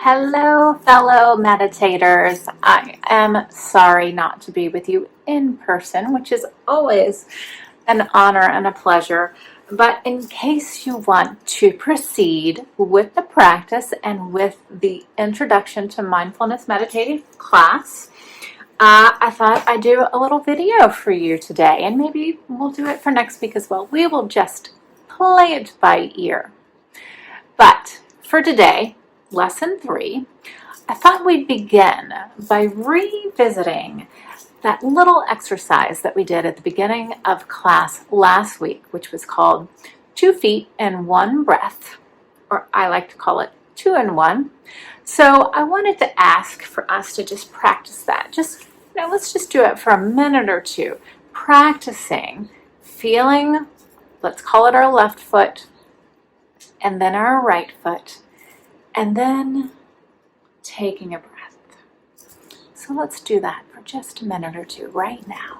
Hello, fellow meditators. I am sorry not to be with you in person, which is always an honor and a pleasure. But in case you want to proceed with the practice and with the introduction to mindfulness meditative class, I thought I'd do a little video for you today, and maybe we'll do it for next week as well. We will just play it by ear. But for today, lesson 3, I thought we'd begin by revisiting that little exercise that we did at the beginning of class last week, which was called 2 feet and 1 breath, or I like to call it 2 in 1. So I wanted to ask for us to just practice that. Let's just do it for a minute or two, practicing feeling, let's call it our left foot, and then our right foot, and then taking a breath. So let's do that for just a minute or two right now.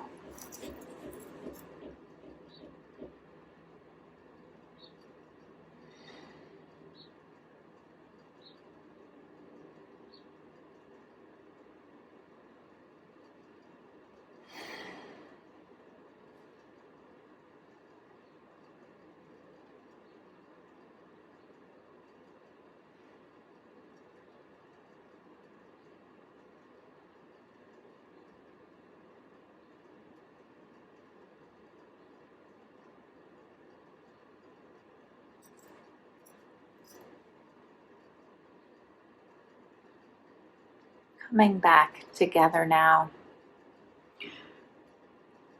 Coming back together now.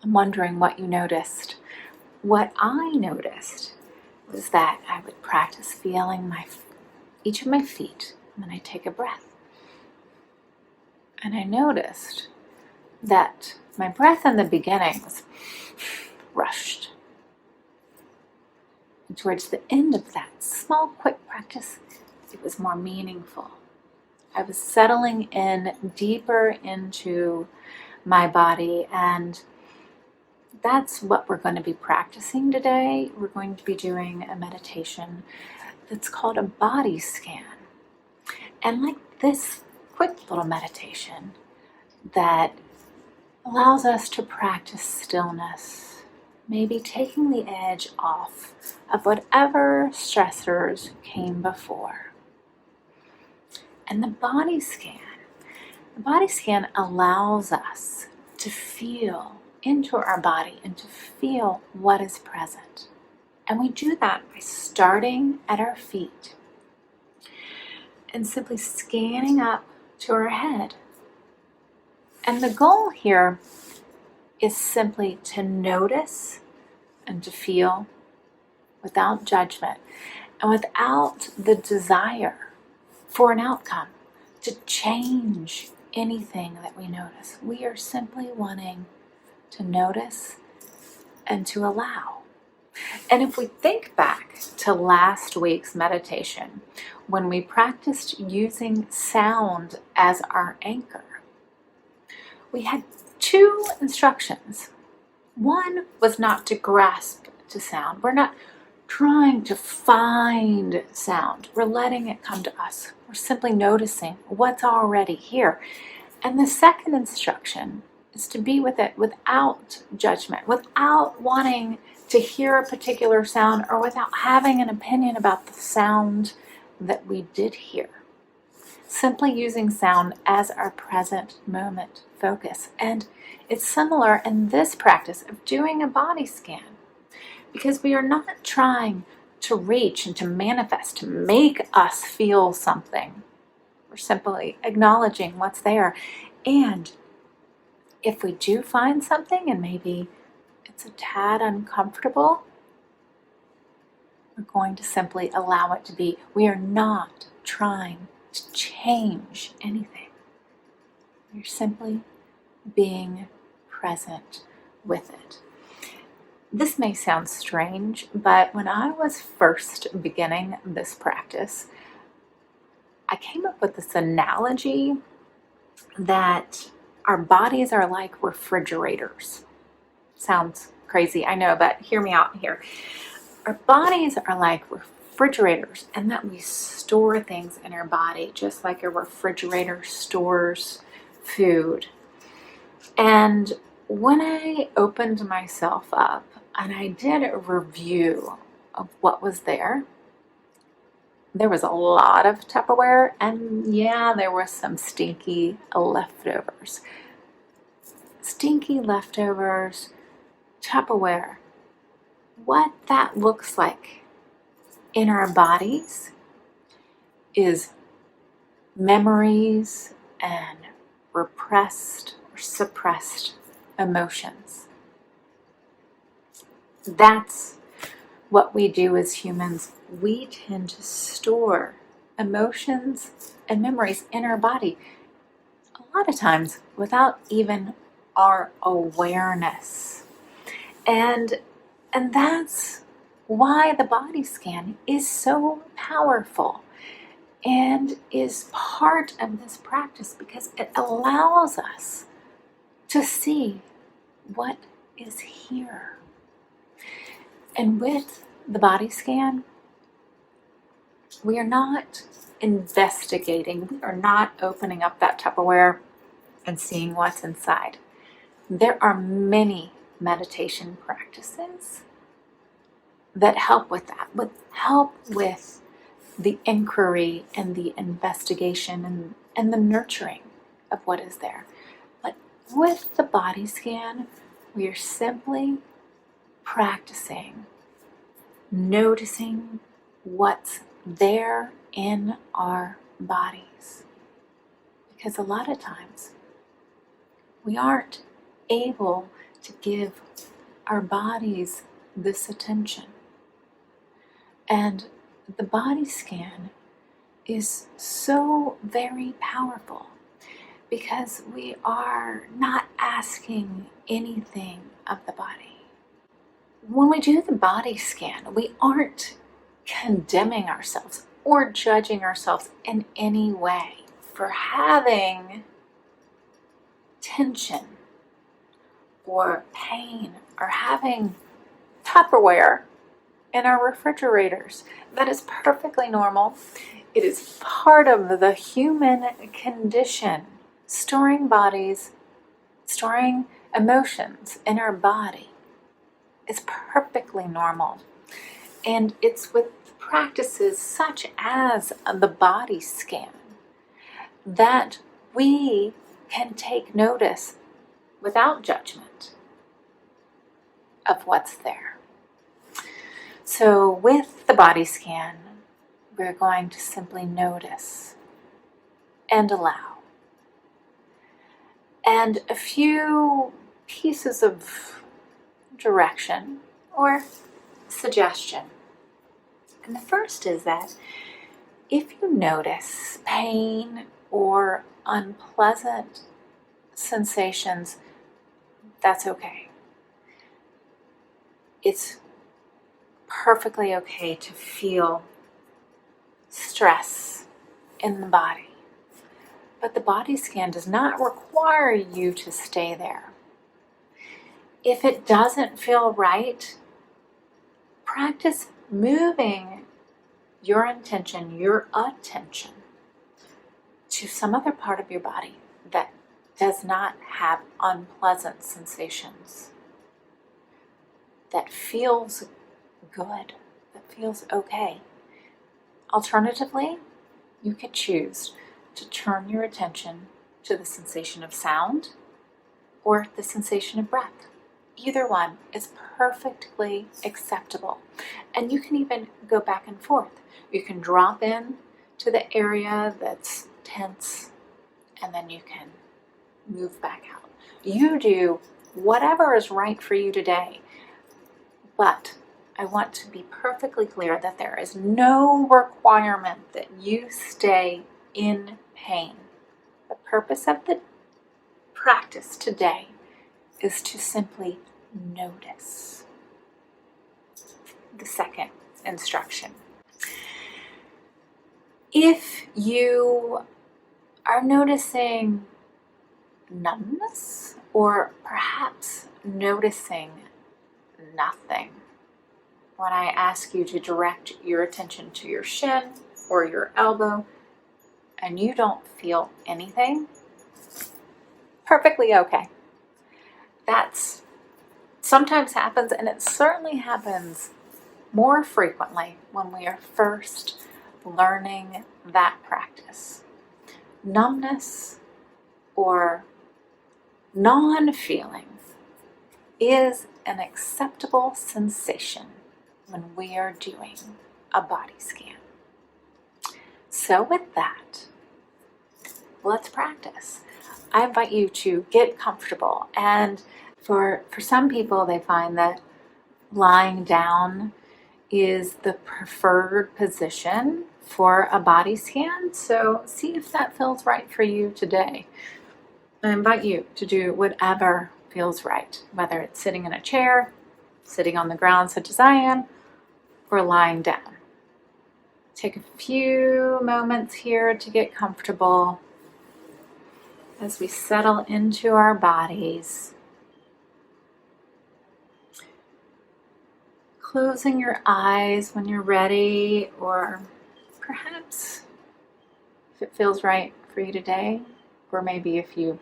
I'm wondering what you noticed. What I noticed was that I would practice feeling each of my feet when I take a breath. And I noticed that my breath in the beginning was rushed. And towards the end of that small, quick practice, it was more meaningful. I was settling in deeper into my body, and that's what we're going to be practicing today. We're going to be doing a meditation that's called a body scan. And like this quick little meditation that allows us to practice stillness, maybe taking the edge off of whatever stressors came before. And the body scan allows us to feel into our body and to feel what is present. And we do that by starting at our feet and simply scanning up to our head. And the goal here is simply to notice and to feel without judgment and without the desire for an outcome to change anything that we notice. We are simply wanting to notice and to allow. And if we think back to last week's meditation, when we practiced using sound as our anchor, we had 2 instructions. One was not to grasp to sound. We're not trying to find sound. We're letting it come to us. We're simply noticing what's already here. And the second instruction is to be with it without judgment, without wanting to hear a particular sound or without having an opinion about the sound that we did hear. Simply using sound as our present moment focus. And it's similar in this practice of doing a body scan, because we are not trying to reach and to manifest, to make us feel something. We're simply acknowledging what's there. And if we do find something and maybe it's a tad uncomfortable, we're going to simply allow it to be. We are not trying to change anything. We're simply being present with it. This may sound strange, but when I was first beginning this practice, I came up with this analogy that our bodies are like refrigerators. Sounds crazy, I know, but hear me out here. Our bodies are like refrigerators and that we store things in our body, just like a refrigerator stores food. And when I opened myself up and I did a review of what was there was a lot of Tupperware, and yeah, there were some stinky leftovers. Stinky leftovers, Tupperware. What that looks like in our bodies is memories and repressed or suppressed emotions. That's what we do as humans. We tend to store emotions and memories in our body, a lot of times without even our awareness. And that's why the body scan is so powerful and is part of this practice, because it allows us to see what is here. And with the body scan, we are not investigating, we are not opening up that Tupperware and seeing what's inside. There are many meditation practices that help with that, help with the inquiry and the investigation and the nurturing of what is there. But with the body scan, we are simply practicing noticing what's there in our bodies. Because a lot of times we aren't able to give our bodies this attention. And the body scan is so very powerful because we are not asking anything of the body. When we do the body scan, we aren't condemning ourselves or judging ourselves in any way for having tension or pain or having Tupperware in our refrigerators. That is perfectly normal. It is part of the human condition. Storing emotions in our body is perfectly normal. And it's with practices such as the body scan that we can take notice without judgment of what's there. So with the body scan, we're going to simply notice and allow. And a few pieces of direction or suggestion. And the first is that if you notice pain or unpleasant sensations, that's okay. It's perfectly okay to feel stress in the body. But the body scan does not require you to stay there. If it doesn't feel right, practice moving your intention, your attention, to some other part of your body that does not have unpleasant sensations, that feels good, that feels okay. Alternatively, you could choose to turn your attention to the sensation of sound or the sensation of breath. Either one is perfectly acceptable. And you can even go back and forth. You can drop in to the area that's tense, and then you can move back out. You do whatever is right for you today. But I want to be perfectly clear that there is no requirement that you stay in pain. The purpose of the practice today is to simply notice. The second instruction. If you are noticing numbness or perhaps noticing nothing when I ask you to direct your attention to your shin or your elbow and you don't feel anything, perfectly okay. That's sometimes happens, and it certainly happens more frequently when we are first learning that practice. Numbness or non-feeling is an acceptable sensation when we are doing a body scan. So with that, let's practice. I invite you to get comfortable, and for some people, they find that lying down is the preferred position for a body scan. So see if that feels right for you today. I invite you to do whatever feels right, whether it's sitting in a chair, sitting on the ground such as I am, or lying down. Take a few moments here to get comfortable as we settle into our bodies. Closing your eyes when you're ready, or perhaps if it feels right for you today, or maybe if you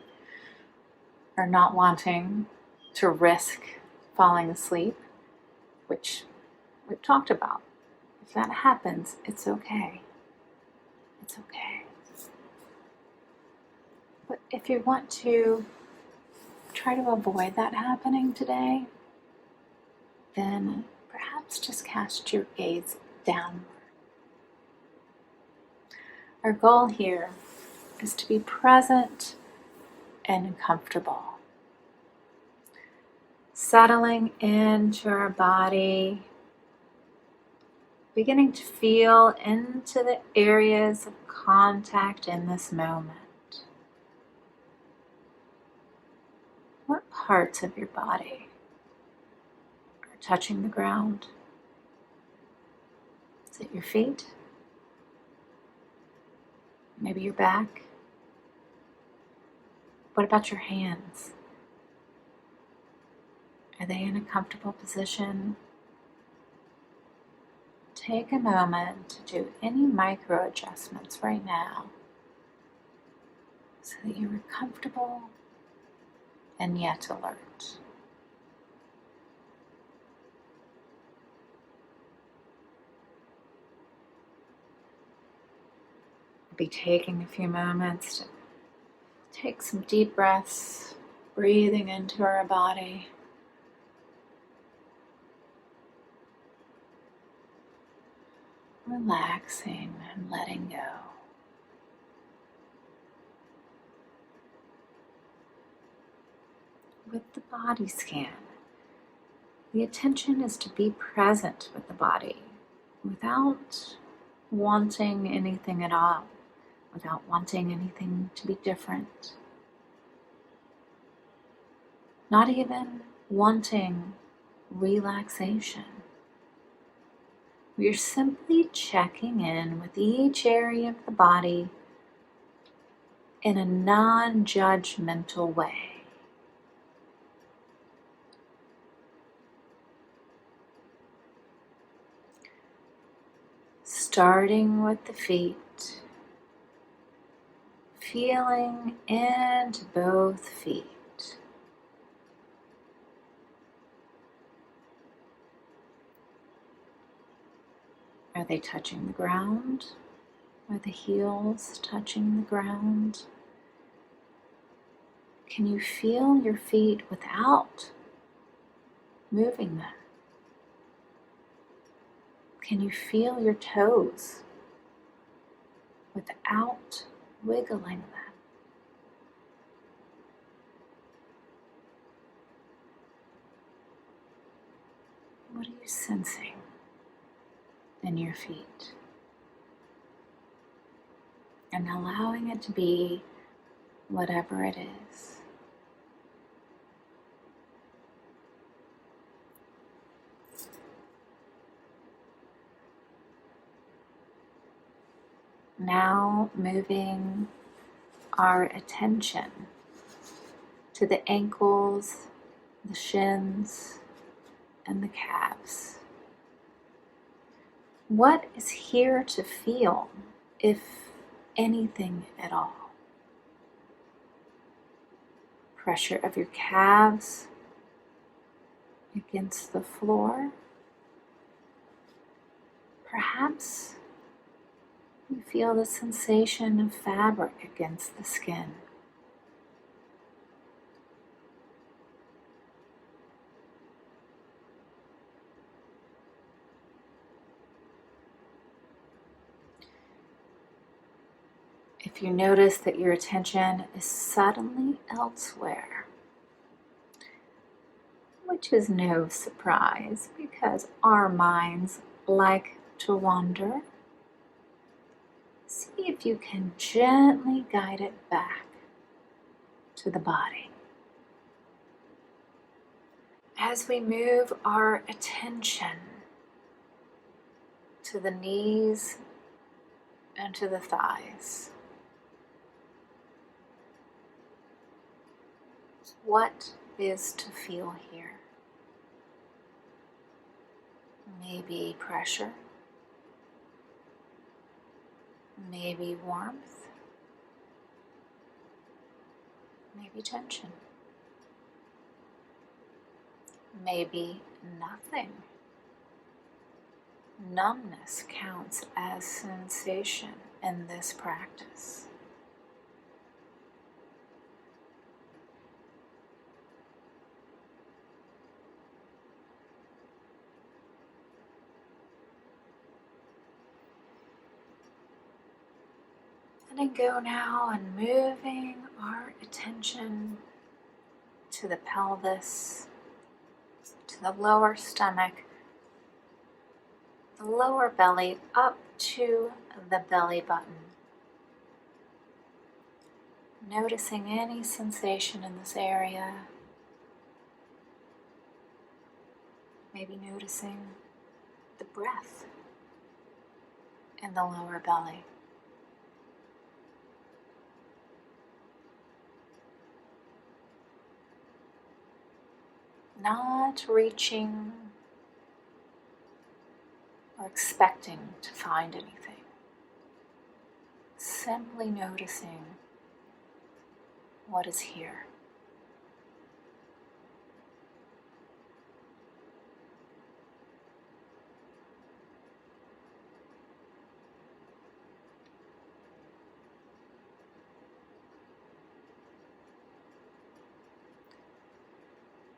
are not wanting to risk falling asleep, which we've talked about. If that happens, it's okay. It's okay. But if you want to try to avoid that happening today, then perhaps just cast your gaze downward. Our goal here is to be present and comfortable. Settling into our body, beginning to feel into the areas of contact in this moment. What parts of your body are touching the ground? Is it your feet? Maybe your back? What about your hands? Are they in a comfortable position? Take a moment to do any micro adjustments right now so that you are comfortable and yet alert. Be taking a few moments to take some deep breaths, breathing into our body. Relaxing and letting go. With the body scan, the intention is to be present with the body without wanting anything at all, without wanting anything to be different. Not even wanting relaxation. We are simply checking in with each area of the body in a non-judgmental way. Starting with the feet, feeling into both feet. Are they touching the ground? Are the heels touching the ground? Can you feel your feet without moving them? Can you feel your toes without wiggling them? What are you sensing in your feet? And allowing it to be whatever it is. Now moving our attention to the ankles, the shins, and the calves. What is here to feel, if anything at all? Pressure of your calves against the floor. Perhaps you feel the sensation of fabric against the skin. If you notice that your attention is suddenly elsewhere, which is no surprise because our minds like to wander, see if you can gently guide it back to the body. As we move our attention to the knees and to the thighs, what is to feel here? Maybe pressure, maybe warmth, maybe tension, maybe nothing. Numbness counts as sensation in this practice. Letting go now and moving our attention to the pelvis, to the lower stomach, the lower belly up to the belly button. Noticing any sensation in this area. Maybe noticing the breath in the lower belly. Not reaching or expecting to find anything. Simply noticing what is here.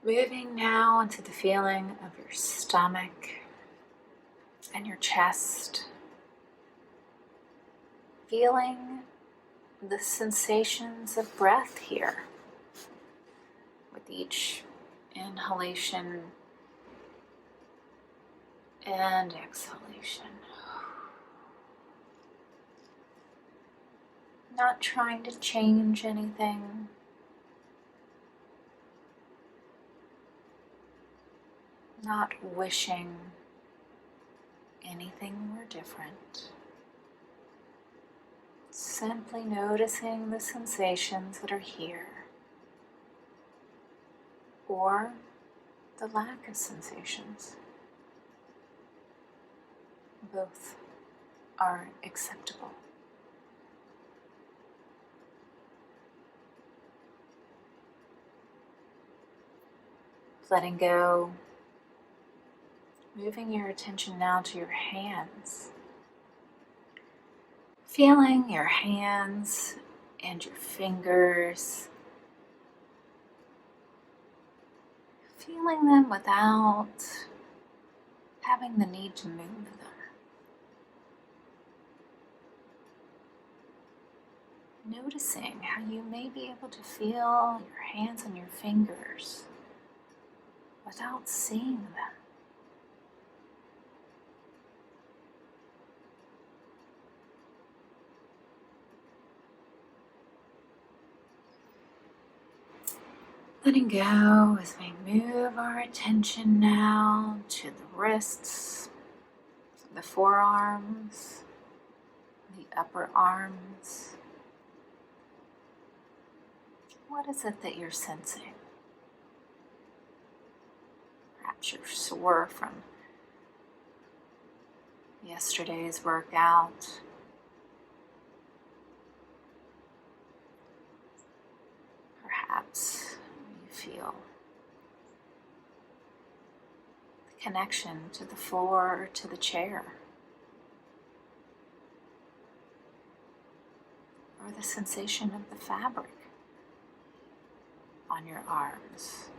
Moving now into the feeling of your stomach and your chest. Feeling the sensations of breath here with each inhalation and exhalation. Not trying to change anything. Not wishing anything were different. Simply noticing the sensations that are here, or the lack of sensations. Both are acceptable. Letting go, moving your attention now to your hands. Feeling your hands and your fingers. Feeling them without having the need to move them. Noticing how you may be able to feel your hands and your fingers without seeing them. Letting go as we move our attention now to the wrists, the forearms, the upper arms. What is it that you're sensing? Perhaps you're sore from yesterday's workout. Perhaps you feel the connection to the floor or to the chair, or the sensation of the fabric on your arms.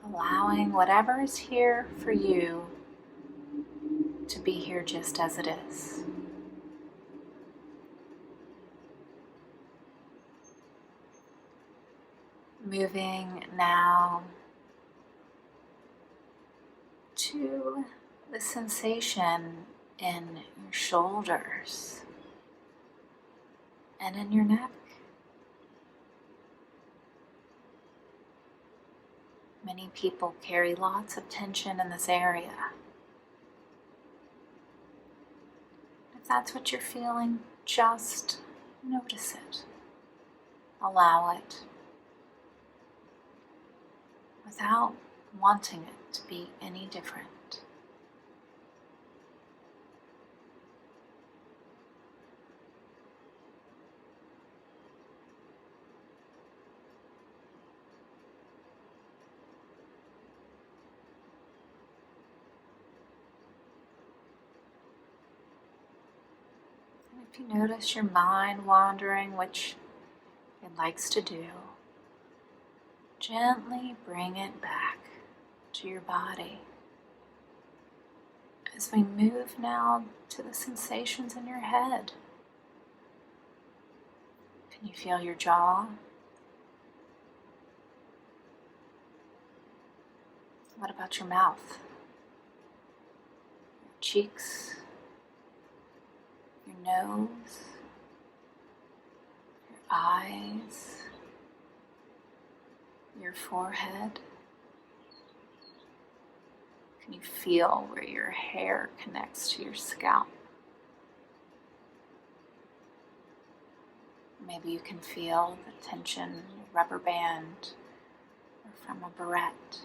Allowing whatever is here for you to be here just as it is. Moving now to the sensation in your shoulders and in your neck. Many people carry lots of tension in this area. If that's what you're feeling, just notice it. Allow it without wanting it to be any different. And if you notice your mind wandering, which it likes to do, gently bring it back to your body. As we move now to the sensations in your head, can you feel your jaw? What about your mouth? Your cheeks? Your nose? Your eyes? Your forehead? Can you feel where your hair connects to your scalp? Maybe you can feel the tension in a rubber band or from a barrette.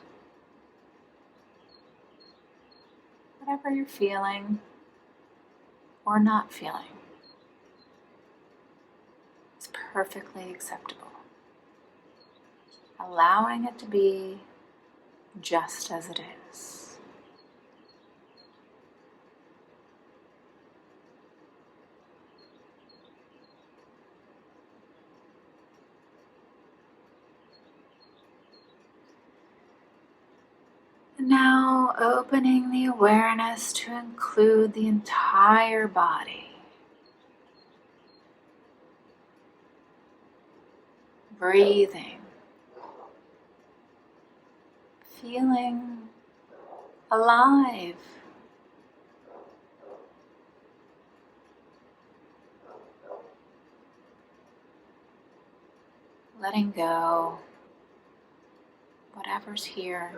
Whatever you're feeling or not feeling is perfectly acceptable. Allowing it to be just as it is. Now opening the awareness to include the entire body. Breathing. Feeling alive. Letting go whatever's here.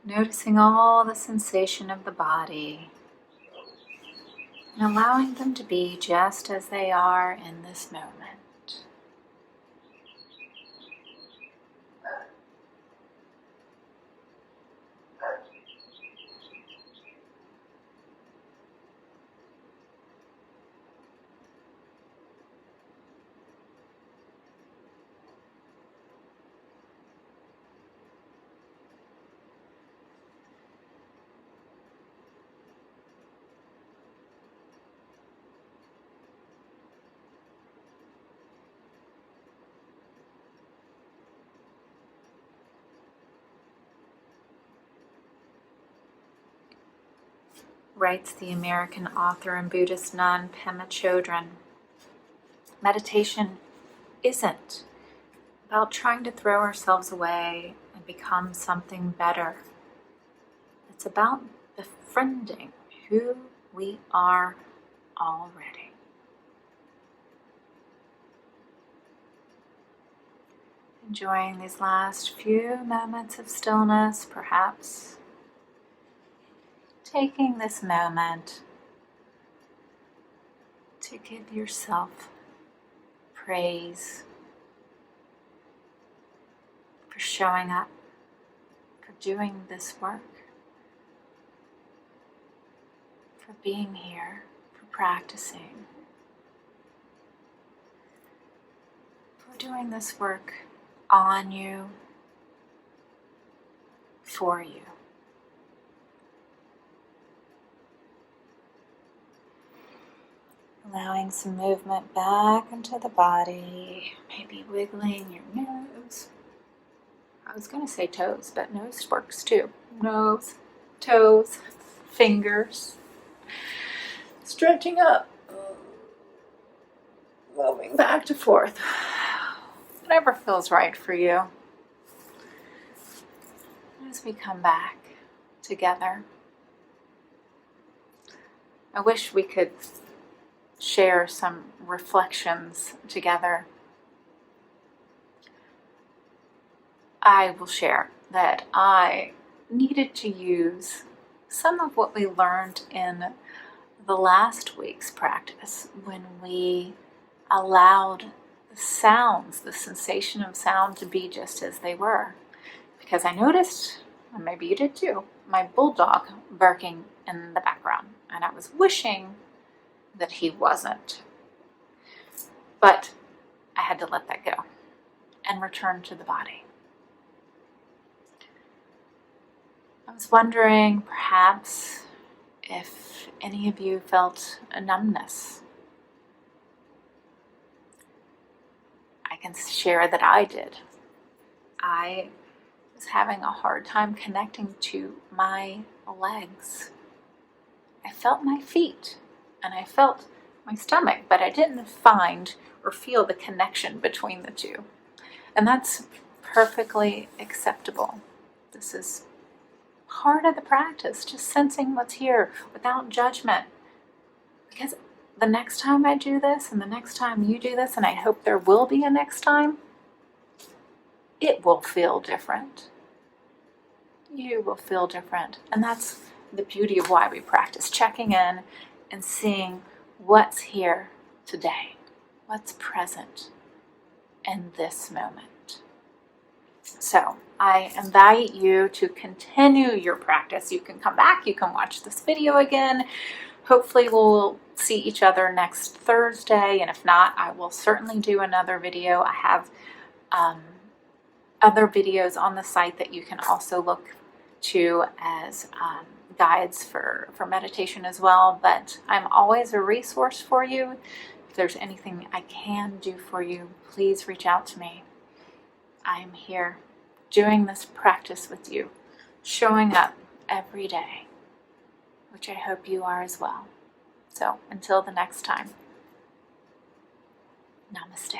Noticing all the sensation of the body and allowing them to be just as they are in this moment. Writes the American author and Buddhist nun Pema Chodron, meditation isn't about trying to throw ourselves away and become something better. It's about befriending who we are already. Enjoying these last few moments of stillness, perhaps taking this moment to give yourself praise for showing up, for doing this work, for being here, for practicing, for doing this work on you, for you. Allowing some movement back into the body, maybe wiggling your nose. I was going to say toes, but nose works too. Nose, toes, fingers. Stretching up. Moving back to forth. Whatever feels right for you. As we come back together. I wish we could share some reflections together. I will share that I needed to use some of what we learned in the last week's practice when we allowed the sounds, the sensation of sound to be just as they were. Because I noticed, and maybe you did too, my bulldog barking in the background, and I was wishing that he wasn't. But I had to let that go and return to the body. I was wondering perhaps if any of you felt a numbness. I can share that I did. I was having a hard time connecting to my legs. I felt my feet and I felt my stomach, but I didn't find or feel the connection between the two. And that's perfectly acceptable. This is part of the practice, just sensing what's here without judgment. Because the next time I do this and the next time you do this, and I hope there will be a next time, it will feel different. You will feel different. And that's the beauty of why we practice, checking in and seeing what's here today, what's present in this moment. So I invite you to continue your practice. You can come back, you can watch this video again. Hopefully we'll see each other next Thursday, and if not, I will certainly do another video. I have other videos on the site that you can also look to as guides for meditation as well, but I'm always a resource for you. If there's anything I can do for you, please reach out to me. I'm here doing this practice with you, showing up every day, which I hope you are as well. So until the next time, namaste.